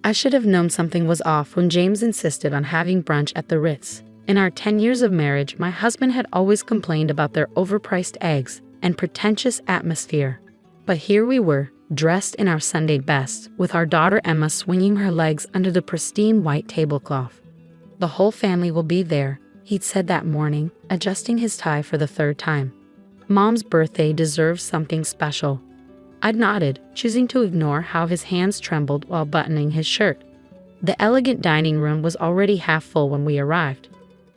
I should have known something was off when James insisted on having brunch at the Ritz. In our 10 years of marriage, my husband had always complained about their overpriced eggs and pretentious atmosphere. But here we were, dressed in our Sunday best, with our daughter Emma swinging her legs under the pristine white tablecloth. "The whole family will be there," he'd said that morning, adjusting his tie for the third time. "Mom's birthday deserves something special." I'd nodded, choosing to ignore how his hands trembled while buttoning his shirt. The elegant dining room was already half full when we arrived.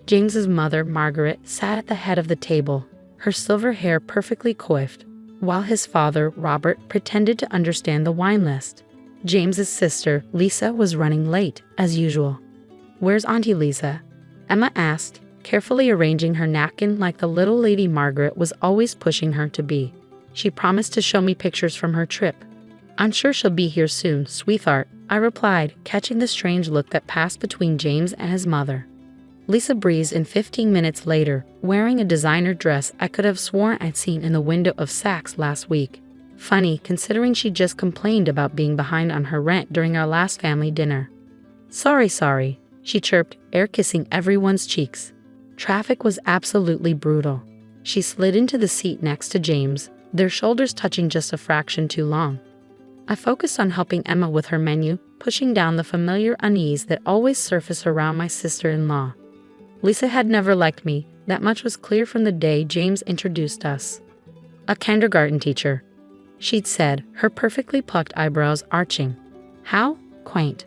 James's mother, Margaret, sat at the head of the table, her silver hair perfectly coiffed, while his father, Robert, pretended to understand the wine list. James's sister, Lisa, was running late, as usual. "Where's Aunty Lisa?" Emma asked, carefully arranging her napkin like the little lady Margaret was always pushing her to be. "She promised to show me pictures from her trip." "I'm sure she'll be here soon, sweetheart," I replied, catching the strange look that passed between James and his mother. Lisa breezed in 15 minutes later, wearing a designer dress I could have sworn I'd seen in the window of Saks last week. Funny, considering she just complained about being behind on her rent during our last family dinner. Sorry, she chirped, air-kissing everyone's cheeks. Traffic was absolutely brutal. She slid into the seat next to James, their shoulders touching just a fraction too long. I focused on helping Emma with her menu, pushing down the familiar unease that always surfaced around my sister-in-law. Lisa had never liked me, that much was clear from the day James introduced us. "A kindergarten teacher," she'd said, her perfectly plucked eyebrows arching. How quaint.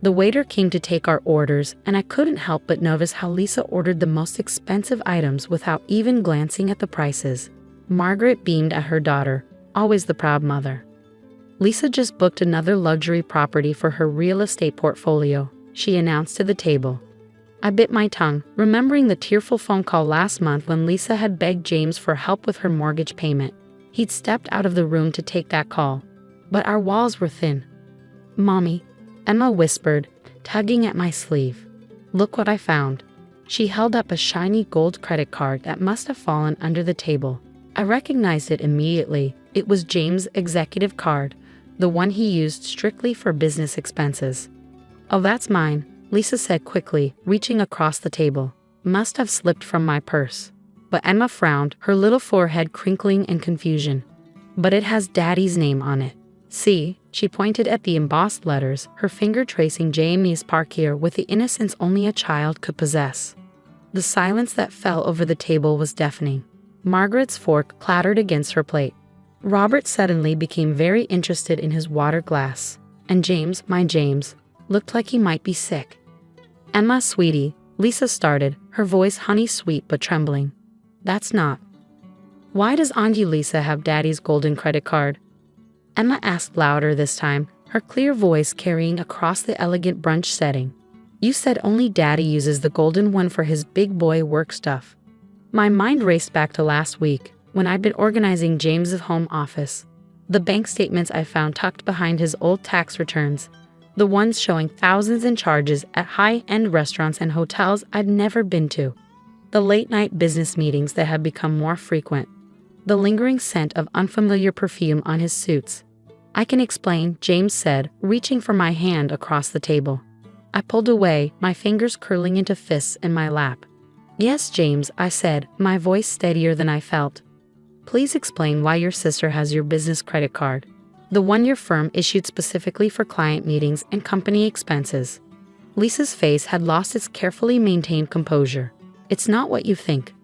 The waiter came to take our orders, and I couldn't help but notice how Lisa ordered the most expensive items without even glancing at the prices. Margaret beamed at her daughter, always the proud mother. "Lisa just booked another luxury property for her real estate portfolio," she announced to the table. I bit my tongue, remembering the tearful phone call last month when Lisa had begged James for help with her mortgage payment. He'd stepped out of the room to take that call. But our walls were thin. "Mommy," Emma whispered, tugging at my sleeve. "Look what I found." She held up a shiny gold credit card that must have fallen under the table. I recognized it immediately. It was James' executive card, the one he used strictly for business expenses. "Oh, that's mine," Lisa said quickly, reaching across the table. "Must have slipped from my purse." But Emma frowned, her little forehead crinkling in confusion. "But it has Daddy's name on it. See," she pointed at the embossed letters, her finger tracing Jamie's parkier with the innocence only a child could possess. The silence that fell over the table was deafening. Margaret's fork clattered against her plate. Robert suddenly became very interested in his water glass. And James, my James, looked like he might be sick. "Emma, sweetie," Lisa started, her voice honey-sweet but trembling. "That's not. Why does Aunty Lisa have Daddy's golden credit card?" Emma asked louder this time, her clear voice carrying across the elegant brunch setting. "You said only Daddy uses the golden one for his big boy work stuff." My mind raced back to last week, when I'd been organizing James's home office. The bank statements I found tucked behind his old tax returns, the ones showing thousands in charges at high-end restaurants and hotels I'd never been to. The late-night business meetings that had become more frequent. The lingering scent of unfamiliar perfume on his suits. "I can explain," James said, reaching for my hand across the table. I pulled away, my fingers curling into fists in my lap. "Yes, James," I said, my voice steadier than I felt. "Please explain why your sister has your business credit card. The one your firm issued specifically for client meetings and company expenses." Lisa's face had lost its carefully maintained composure. "It's not what you think."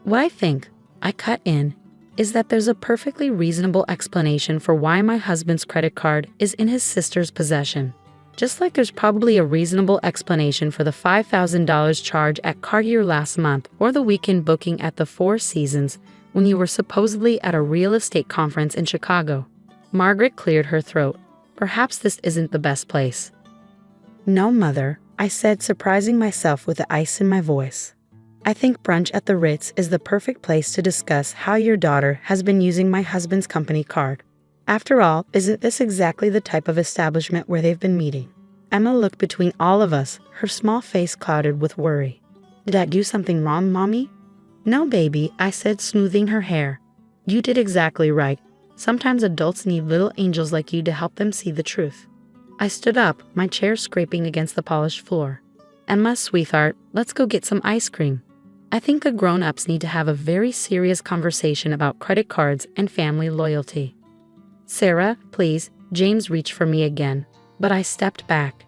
"What I think," I cut in, "is that there's a perfectly reasonable explanation for why my husband's credit card is in his sister's possession. Just like there's probably a reasonable explanation for the $5,000 charge at Cartier last month or the weekend booking at the Four Seasons when you were supposedly at a real estate conference in Chicago." Margaret cleared her throat. "Perhaps this isn't the best place." "No, Mother," I said, surprising myself with the ice in my voice. "I think brunch at the Ritz is the perfect place to discuss how your daughter has been using my husband's company card. After all, isn't this exactly the type of establishment where they've been meeting?" Emma looked between all of us, her small face clouded with worry. "Did I do something wrong, Mommy?" "No, baby," I said, smoothing her hair. "You did exactly right. Sometimes adults need little angels like you to help them see the truth." I stood up, my chair scraping against the polished floor. Emma, sweetheart, let's go get some ice cream. I think the grown-ups need to have a very serious conversation about credit cards and family loyalty. Sarah, please. James reached for me again, but I stepped back.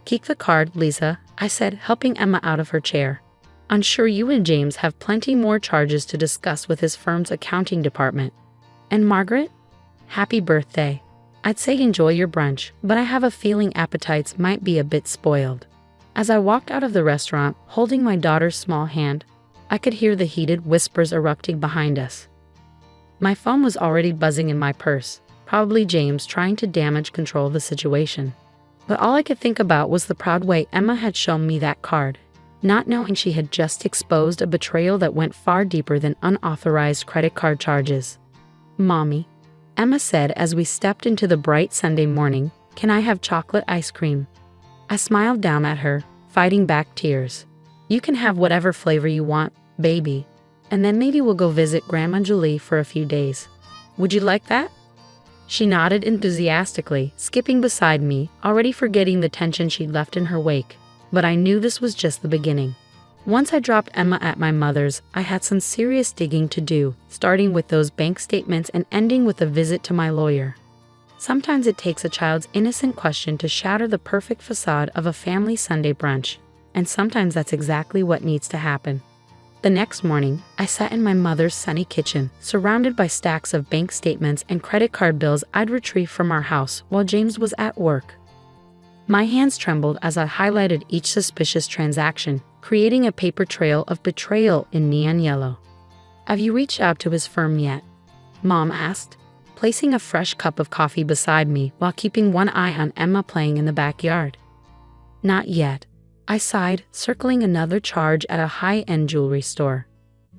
Keep the card, Lisa, I said, helping Emma out of her chair. I'm sure you and James have plenty more charges to discuss with his firm's accounting department. And Margaret? Happy birthday. I'd say enjoy your brunch, but I have a feeling appetites might be a bit spoiled. As I walked out of the restaurant, holding my daughter's small hand, I could hear the heated whispers erupting behind us. My phone was already buzzing in my purse, probably James trying to damage control the situation. But all I could think about was the proud way Emma had shown me that card, not knowing she had just exposed a betrayal that went far deeper than unauthorized credit card charges. Mommy, Emma said as we stepped into the bright Sunday morning, can I have chocolate ice cream? I smiled down at her, fighting back tears. You can have whatever flavor you want, baby. And then maybe we'll go visit Grandma Julie for a few days. Would you like that? She nodded enthusiastically, skipping beside me, already forgetting the tension she'd left in her wake. But I knew this was just the beginning. Once I dropped Emma at my mother's, I had some serious digging to do, starting with those bank statements and ending with a visit to my lawyer. Sometimes it takes a child's innocent question to shatter the perfect facade of a family Sunday brunch, and sometimes that's exactly what needs to happen. The next morning, I sat in my mother's sunny kitchen, surrounded by stacks of bank statements and credit card bills I'd retrieved from our house while James was at work. My hands trembled as I highlighted each suspicious transaction, creating a paper trail of betrayal in neon yellow. Have you reached out to his firm yet? Mom asked, placing a fresh cup of coffee beside me while keeping one eye on Emma playing in the backyard. Not yet, I sighed, circling another charge at a high-end jewelry store.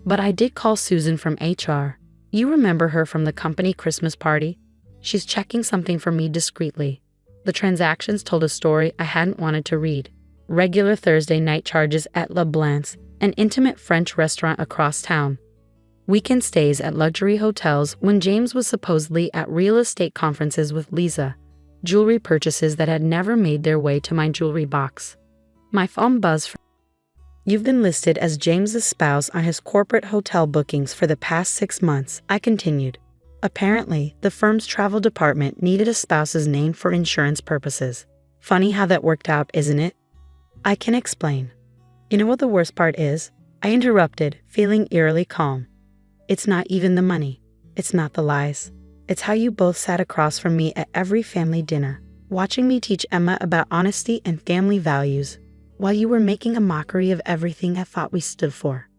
But I did call Susan from HR. You remember her from the company Christmas party? She's checking something for me discreetly. The transactions told a story I hadn't wanted to read. Regular Thursday night charges at Le Blanc's, an intimate French restaurant across town. Weekend stays at luxury hotels when James was supposedly at real estate conferences with Lisa. Jewelry purchases that had never made their way to my jewelry box. My phone buzzed. You've been listed as James's spouse on his corporate hotel bookings for the past 6 months, I continued. Apparently, the firm's travel department needed a spouse's name for insurance purposes. Funny how that worked out, isn't it? I can explain. You know what the worst part is? I interrupted, feeling eerily calm. It's not even the money. It's not the lies. It's how you both sat across from me at every family dinner, watching me teach Emma about honesty and family values, while you were making a mockery of everything I thought we stood for.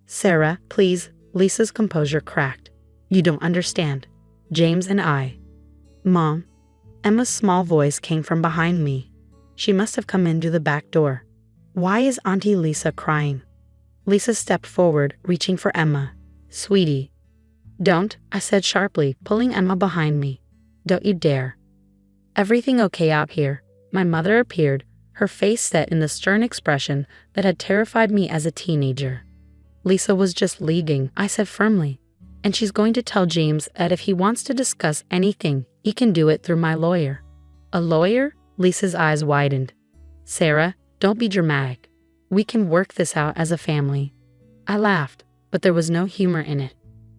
Sarah, please, Lisa's composure cracked. You don't understand. James and I. Mom. Emma's small voice came from behind me. She must have come in through the back door. Why is Auntie Lisa crying? Lisa stepped forward, reaching for Emma. Sweetie. Don't, I said sharply, pulling Emma behind me. Don't you dare. Everything okay out here? My mother appeared, her face set in the stern expression that had terrified me as a teenager. Lisa was just leaving, I said firmly. And she's going to tell James that if he wants to discuss anything, he can do it through my lawyer. A lawyer? Lisa's eyes widened. Sarah, don't be dramatic. We can work this out as a family. I laughed, but there was no humor in it.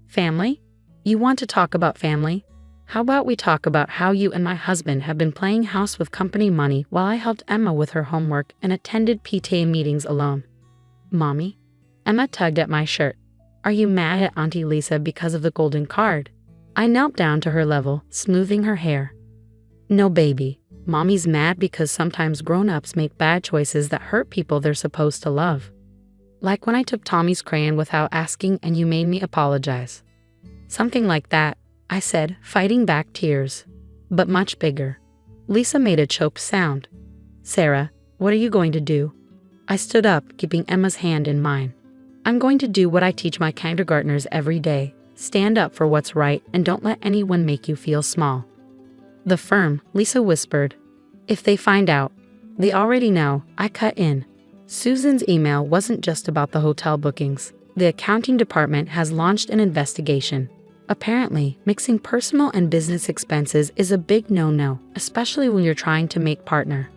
Family? You want to talk about family? How about we talk about how you and my husband have been playing house with company money while I helped Emma with her homework and attended PTA meetings alone? Mommy? Emma tugged at my shirt. Are you mad at Auntie Lisa because of the golden card? I knelt down to her level, smoothing her hair. No, baby. Mommy's mad because sometimes grown-ups make bad choices that hurt people they're supposed to love. Like when I took Tommy's crayon without asking and you made me apologize. Something like that, I said, fighting back tears. But much bigger. Lisa made a choked sound. Sarah, what are you going to do? I stood up, keeping Emma's hand in mine. I'm going to do what I teach my kindergartners every day. Stand up for what's right and don't let anyone make you feel small. The firm, Lisa whispered. If they find out, they already know, I cut in. Susan's email wasn't just about the hotel bookings. The accounting department has launched an investigation. Apparently, mixing personal and business expenses is a big no-no, especially when you're trying to make partner.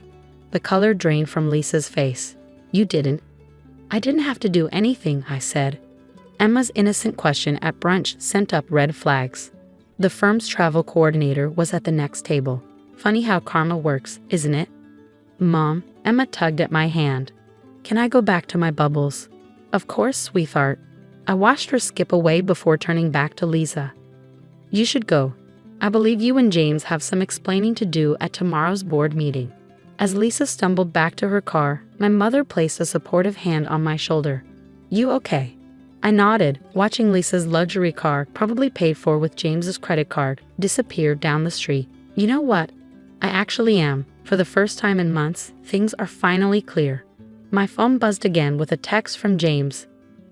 The color drained from Lisa's face. You didn't? I didn't have to do anything, I said. Emma's innocent question at brunch sent up red flags. The firm's travel coordinator was at the next table. Funny how karma works, isn't it? Mom, Emma tugged at my hand. Can I go back to my bubbles? Of course, sweetheart. I watched her skip away before turning back to Lisa. You should go. I believe you and James have some explaining to do at tomorrow's board meeting. As Lisa stumbled back to her car, my mother placed a supportive hand on my shoulder. You okay? I nodded, watching Lisa's luxury car, probably paid for with James's credit card, disappear down the street. You know what? I actually am. For the first time in months, things are finally clear. My phone buzzed again with a text from James.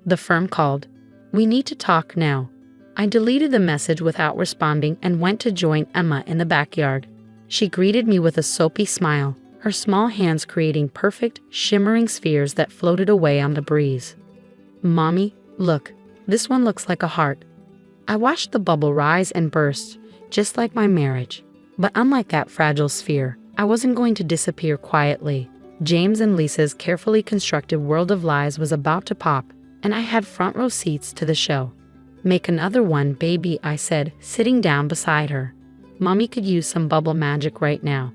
The firm called. We need to talk now. I deleted the message without responding and went to join Emma in the backyard. She greeted me with a soapy smile, her small hands creating perfect, shimmering spheres that floated away on the breeze. Mommy, look, this one looks like a heart. I watched the bubble rise and burst, just like my marriage. But unlike that fragile sphere, I wasn't going to disappear quietly. James and Lisa's carefully constructed world of lies was about to pop, and I had front row seats to the show. Make another one, baby, I said, sitting down beside her. Mommy could use some bubble magic right now.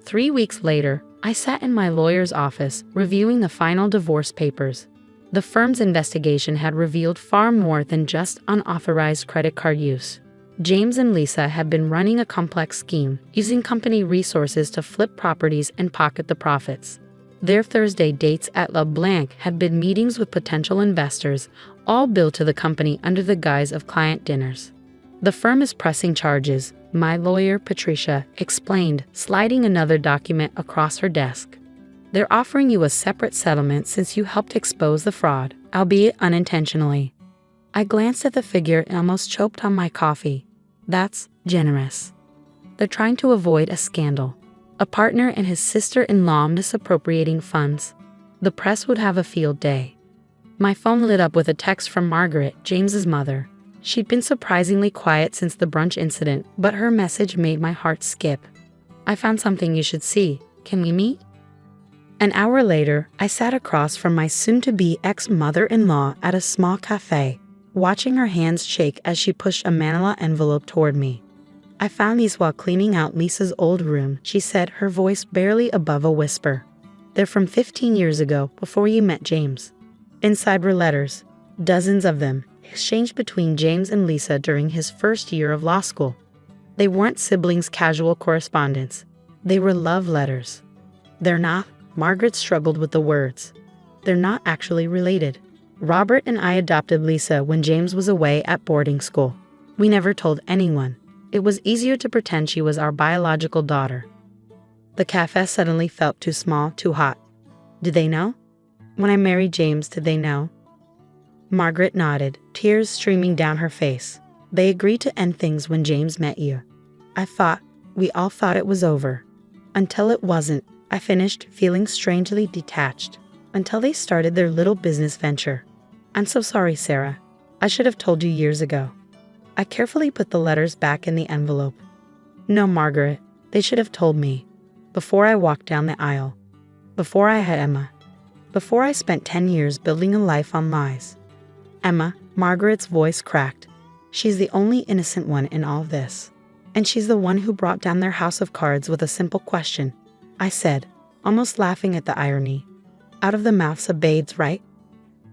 3 weeks later, I sat in my lawyer's office, reviewing the final divorce papers. The firm's investigation had revealed far more than just unauthorized credit card use. James and Lisa had been running a complex scheme, using company resources to flip properties and pocket the profits. Their Thursday dates at La Blanc had been meetings with potential investors, all billed to the company under the guise of client dinners. The firm is pressing charges, my lawyer, Patricia, explained, sliding another document across her desk. They're offering you a separate settlement since you helped expose the fraud, albeit unintentionally. I glanced at the figure and almost choked on my coffee. That's generous. They're trying to avoid a scandal. A partner and his sister-in-law misappropriating funds. The press would have a field day. My phone lit up with a text from Margaret, James's mother. She'd been surprisingly quiet since the brunch incident, but her message made my heart skip. I found something you should see. Can we meet? An hour later, I sat across from my soon-to-be ex-mother-in-law at a small cafe, watching her hands shake as she pushed a manila envelope toward me. I found these while cleaning out Lisa's old room, she said, her voice barely above a whisper. They're from 15 years ago, before you met James. Inside were letters, dozens of them, exchanged between James and Lisa during his first year of law school. They weren't siblings' casual correspondence. They were love letters. They're not, Margaret struggled with the words. They're not actually related. Robert and I adopted Lisa when James was away at boarding school. We never told anyone. It was easier to pretend she was our biological daughter. The cafe suddenly felt too small, too hot. Did they know? When I married James, did they know? Margaret nodded, tears streaming down her face. They agreed to end things when James met you. We all thought it was over. Until it wasn't, I finished, feeling strangely detached. Until they started their little business venture. I'm so sorry, Sarah. I should have told you years ago. I carefully put the letters back in the envelope. No, Margaret, they should have told me. Before I walked down the aisle. Before I had Emma. Before I spent 10 years building a life on lies. Emma, Margaret's voice cracked. She's the only innocent one in all this. And she's the one who brought down their house of cards with a simple question. I said, almost laughing at the irony. Out of the mouths of babes, right?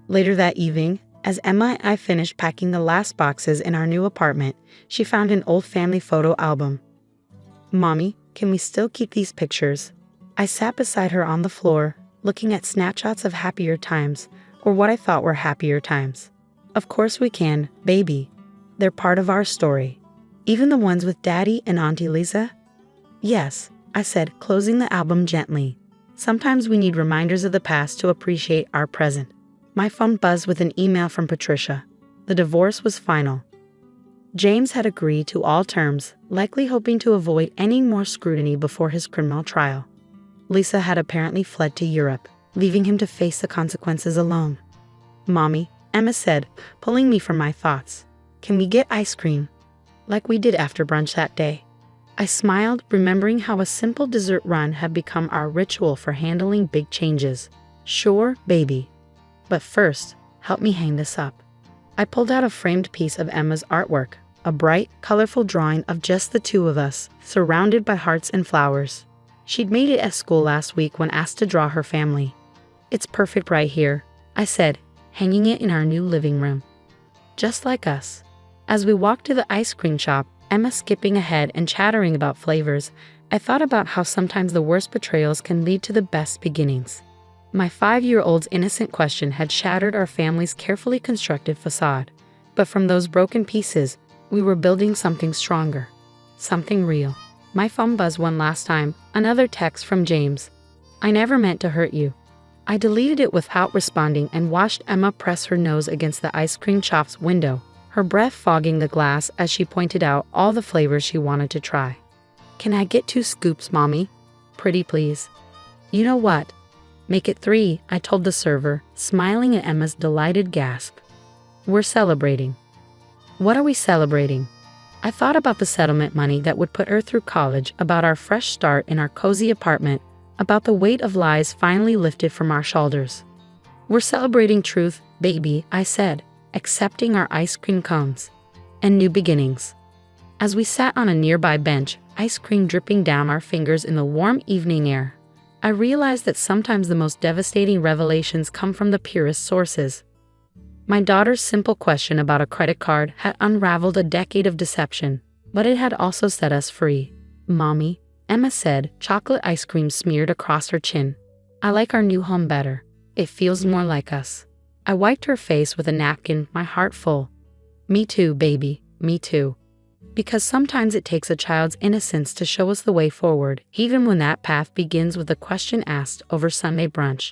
Later that evening, as Emma and I finished packing the last boxes in our new apartment, she found an old family photo album. Mommy, can we still keep these pictures? I sat beside her on the floor, looking at snapshots of happier times, or what I thought were happier times. Of course we can, baby. They're part of our story. Even the ones with Daddy and Aunty Lisa? Yes, I said, closing the album gently. Sometimes we need reminders of the past to appreciate our present. My phone buzzed with an email from Patricia. The divorce was final. James had agreed to all terms, likely hoping to avoid any more scrutiny before his criminal trial. Lisa had apparently fled to Europe, leaving him to face the consequences alone. Mommy, Emma said, pulling me from my thoughts. Can we get ice cream? like we did after brunch that day. I smiled, remembering how a simple dessert run had become our ritual for handling big changes. Sure, baby. But first, help me hang this up. I pulled out a framed piece of Emma's artwork, a bright, colorful drawing of just the two of us, surrounded by hearts and flowers. She'd made it at school last week when asked to draw her family. It's perfect right here, I said, hanging it in our new living room. Just like us. As we walked to the ice cream shop, Emma skipping ahead and chattering about flavors, I thought about how sometimes the worst betrayals can lead to the best beginnings. My 5-year-old's innocent question had shattered our family's carefully constructed facade. But from those broken pieces, we were building something stronger. Something real. My phone buzzed one last time, another text from James. I never meant to hurt you. I deleted it without responding and watched Emma press her nose against the ice cream shop's window, her breath fogging the glass as she pointed out all the flavors she wanted to try. Can I get 2 scoops, Mommy? Pretty please. You know what? Make it 3, I told the server, smiling at Emma's delighted gasp. We're celebrating. What are we celebrating? I thought about the settlement money that would put her through college, about our fresh start in our cozy apartment, about the weight of lies finally lifted from our shoulders. We're celebrating truth, baby, I said, accepting our ice cream cones and new beginnings. As we sat on a nearby bench, ice cream dripping down our fingers in the warm evening air, I realized that sometimes the most devastating revelations come from the purest sources. My daughter's simple question about a credit card had unraveled a decade of deception, but it had also set us free. Mommy, Emma said, chocolate ice cream smeared across her chin. I like our new home better. It feels more like us. I wiped her face with a napkin, my heart full. Me too, baby, me too. Because sometimes it takes a child's innocence to show us the way forward, even when that path begins with a question asked over Sunday brunch.